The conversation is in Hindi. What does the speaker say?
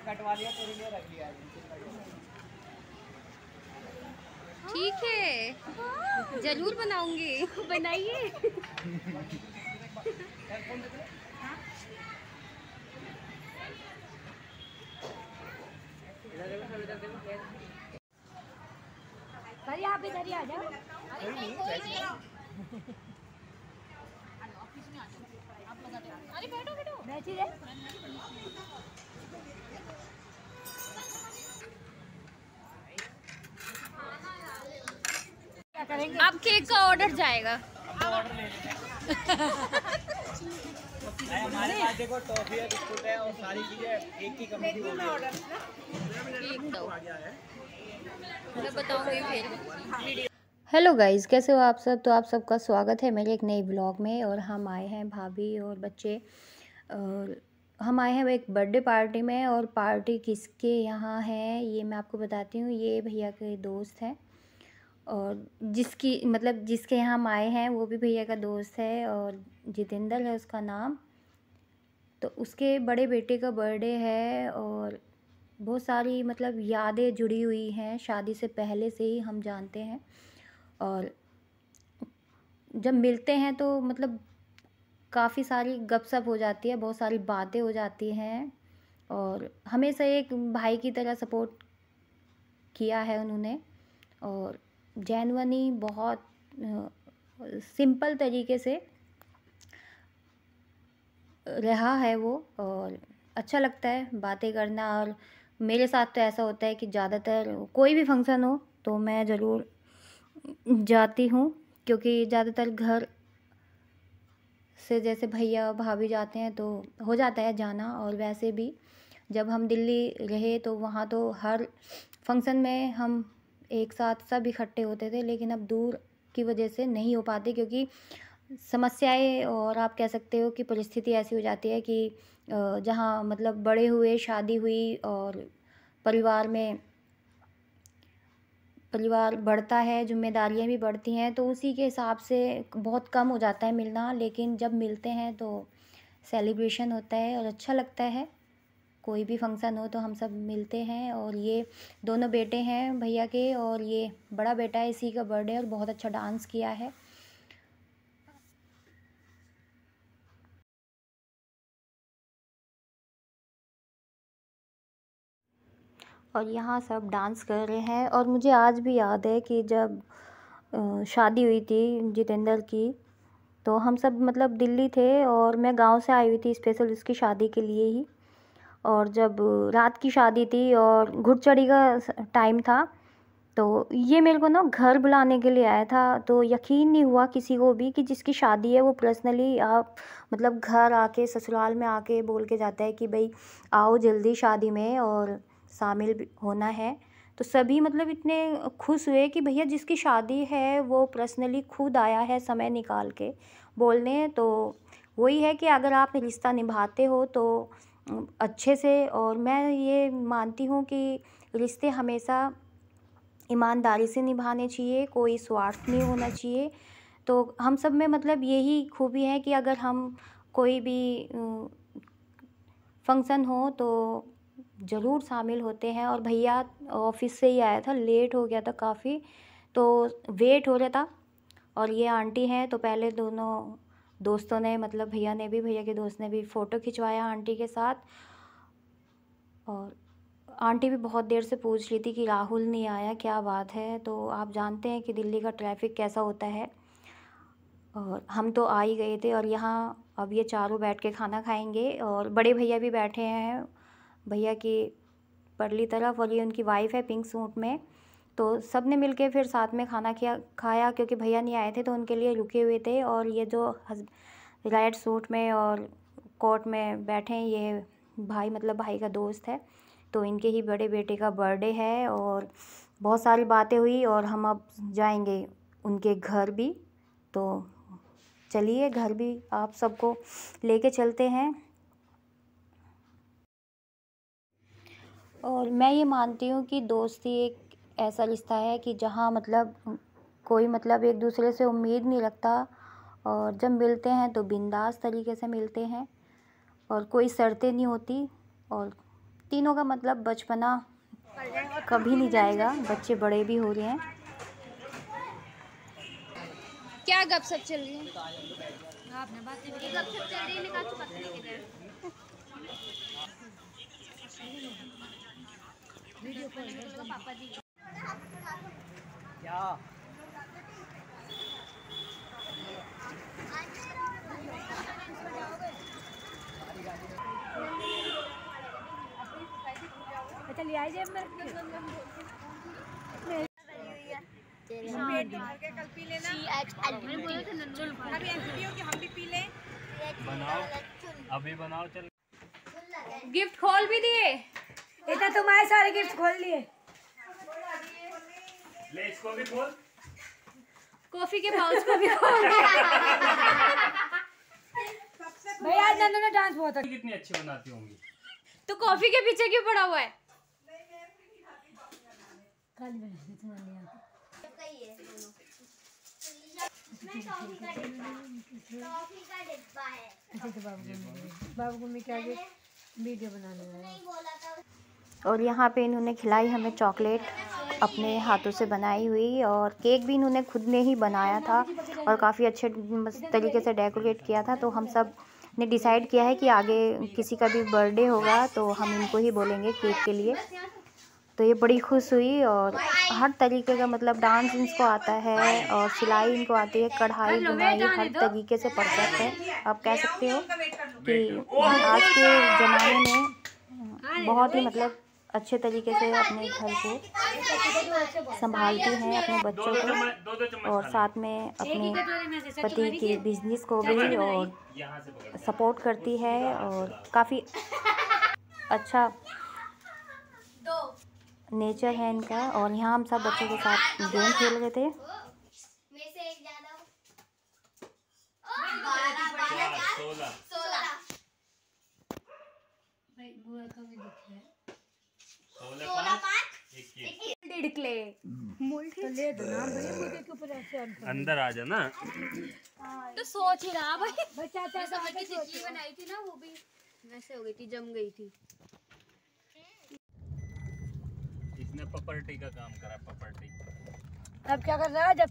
कटवा लिया, तेरे लिए रख लिया। ठीक है, जरूर बनाऊंगी। बनाइए। सर आप इधर ही आ जाओ। अरे बैठो बैठो, बैठी रे। क्या करेंगे? अब केक का ऑर्डर जाएगा। ऑर्डर ले लेते हैं। हमारे पास देखो टॉफी है, बिस्कुट है और सारी चीजें एक ही कंपनी की ऑर्डर केक दो, मैं बताऊंगी फिर। हेलो गाइस, कैसे हो आप सब। तो आप सबका स्वागत है मेरे एक नए ब्लॉग में। और हम आए हैं भाभी और बच्चे, और हम आए हैं एक बर्थडे पार्टी में। और पार्टी किसके यहाँ है ये मैं आपको बताती हूँ। ये भैया के दोस्त हैं, और जिसके यहाँ हम आए हैं वो भी भैया का दोस्त है, और जितेंद्र है उसका नाम। तो उसके बड़े बेटे का बर्थडे है, और बहुत सारी यादें जुड़ी हुई हैं, शादी से पहले से ही हम जानते हैं। और जब मिलते हैं तो काफ़ी सारी गपशप हो जाती है, बहुत सारी बातें हो जाती हैं। और हमेशा एक भाई की तरह सपोर्ट किया है उन्होंने, और जेन्युइनली बहुत सिंपल तरीके से रहा है वो। और अच्छा लगता है बातें करना। और मेरे साथ तो ऐसा होता है कि ज़्यादातर कोई भी फंक्शन हो तो मैं ज़रूर जाती हूँ, क्योंकि ज़्यादातर घर से जैसे भैया भाभी जाते हैं तो हो जाता है जाना। और वैसे भी जब हम दिल्ली रहे तो वहाँ तो हर फंक्शन में हम एक साथ सब इकट्ठे होते थे, लेकिन अब दूर की वजह से नहीं हो पाते, क्योंकि समस्याएं और आप कह सकते हो कि परिस्थिति ऐसी हो जाती है कि जहाँ बड़े हुए, शादी हुई और परिवार बढ़ता है, जिम्मेदारियां भी बढ़ती हैं, तो उसी के हिसाब से बहुत कम हो जाता है मिलना। लेकिन जब मिलते हैं तो सेलिब्रेशन होता है और अच्छा लगता है। कोई भी फंक्शन हो तो हम सब मिलते हैं। और ये दोनों बेटे हैं भैया के, और ये बड़ा बेटा है, इसी का बर्थडे, और बहुत अच्छा डांस किया है। और यहाँ सब डांस कर रहे हैं। और मुझे आज भी याद है कि जब शादी हुई थी जितेंद्र की, तो हम सब दिल्ली थे, और मैं गांव से आई हुई थी स्पेशल उसकी शादी के लिए ही। और जब रात की शादी थी और घुड़चढ़ी का टाइम था, तो ये मेरे को ना घर बुलाने के लिए आया था। तो यकीन नहीं हुआ किसी को भी कि जिसकी शादी है वो पर्सनली आप घर आके, ससुराल में आके बोल के जाता है कि भाई आओ जल्दी शादी में और शामिल भी होना है। तो सभी इतने खुश हुए कि भैया जिसकी शादी है वो पर्सनली खुद आया है समय निकाल के बोलने। तो वही है कि अगर आप रिश्ता निभाते हो तो अच्छे से, और मैं ये मानती हूँ कि रिश्ते हमेशा ईमानदारी से निभाने चाहिए, कोई स्वार्थ नहीं होना चाहिए। तो हम सब में यही खूबी है कि अगर हम कोई भी फंक्शन हो तो ज़रूर शामिल होते हैं। और भैया ऑफिस से ही आया था, लेट हो गया था काफ़ी, तो वेट हो रहा था। और ये आंटी हैं, तो पहले दोनों दोस्तों ने भैया ने भी, भैया के दोस्त ने भी फ़ोटो खिंचवाया आंटी के साथ। और आंटी भी बहुत देर से पूछ रही थी कि राहुल नहीं आया, क्या बात है। तो आप जानते हैं कि दिल्ली का ट्रैफिक कैसा होता है। और हम तो आ ही गए थे। और यहाँ अब ये चारों बैठ के खाना खाएंगे, और बड़े भैया भी बैठे हैं भैया की परली तरफ, और ये उनकी वाइफ है पिंक सूट में। तो सब ने मिल के फिर साथ में खाना खाया, क्योंकि भैया नहीं आए थे तो उनके लिए रुके हुए थे। और ये जो रेड सूट में और कोट में बैठे हैं ये भाई भाई का दोस्त है। तो इनके ही बड़े बेटे का बर्थडे है, और बहुत सारी बातें हुई। और हम अब जाएंगे उनके घर भी, तो चलिए घर भी आप सबको लेके चलते हैं। और मैं ये मानती हूँ कि दोस्ती एक ऐसा रिश्ता है कि जहाँ कोई एक दूसरे से उम्मीद नहीं रखता, और जब मिलते हैं तो बिंदास तरीके से मिलते हैं, और कोई शर्तें नहीं होती। और तीनों का मतलब बचपना कभी नहीं जाएगा, बच्चे बड़े भी हो रहे हैं। क्या गपशप चल रही है? आपने बातें भी गपशप चल रही है, निकाल चुका वीडियो कॉल पापा जी क्या अच्छा ले आई जेब में कल पी लेना। हम भी पी लें। बनाओ, अभी बनाओ। चल गिफ्ट खोल भी दिए। इतना तुम्हारे सारे गिफ्ट खोल लिए। ले इसको भी खोल। कॉफी के पाउच को भी खोल। भैया आज नंदू ने डांस बहुत अच्छा। कितनी अच्छी बनाती होंगी। तो कॉफी के पीछे क्यों पड़ा हुआ है? बाबू को मैं क्या वीडियो बनाने वाला। और यहाँ पे इन्होंने खिलाई हमें चॉकलेट, अपने हाथों से बनाई हुई, और केक भी इन्होंने खुद ने ही बनाया था और काफ़ी अच्छे तरीके से डेकोरेट किया था। तो हम सब ने डिसाइड किया है कि आगे किसी का भी बर्थडे होगा तो हम इनको ही बोलेंगे केक के लिए। तो ये बड़ी खुश हुई, और हर तरीके का मतलब डांस इनको आता है, और सिलाई इनको आती है, कढ़ाई बुनाई हर तरीके से परफेक्ट है। आप कह सकते हो कि आज के ज़माने में बहुत ही मतलब अच्छे तरीके से अपने घर को संभालती हैं, अपने बच्चों को, और साथ में अपने पति के बिजनेस को भी और सपोर्ट करती है। और काफ़ी अच्छा नेचर है इनका। और यहाँ हम सब बच्चों के साथ गेम खेल रहे थे। अंदर आ जाना। तो सोच ही रहा भाई। बच्चा की चिट्ठी बनाई थी ना, वो भी वैसे हो गई थी, जम गई थी। इसने प्रॉपर्टी का काम करा, प्रॉपर्टी। अब क्या कर रहा है जब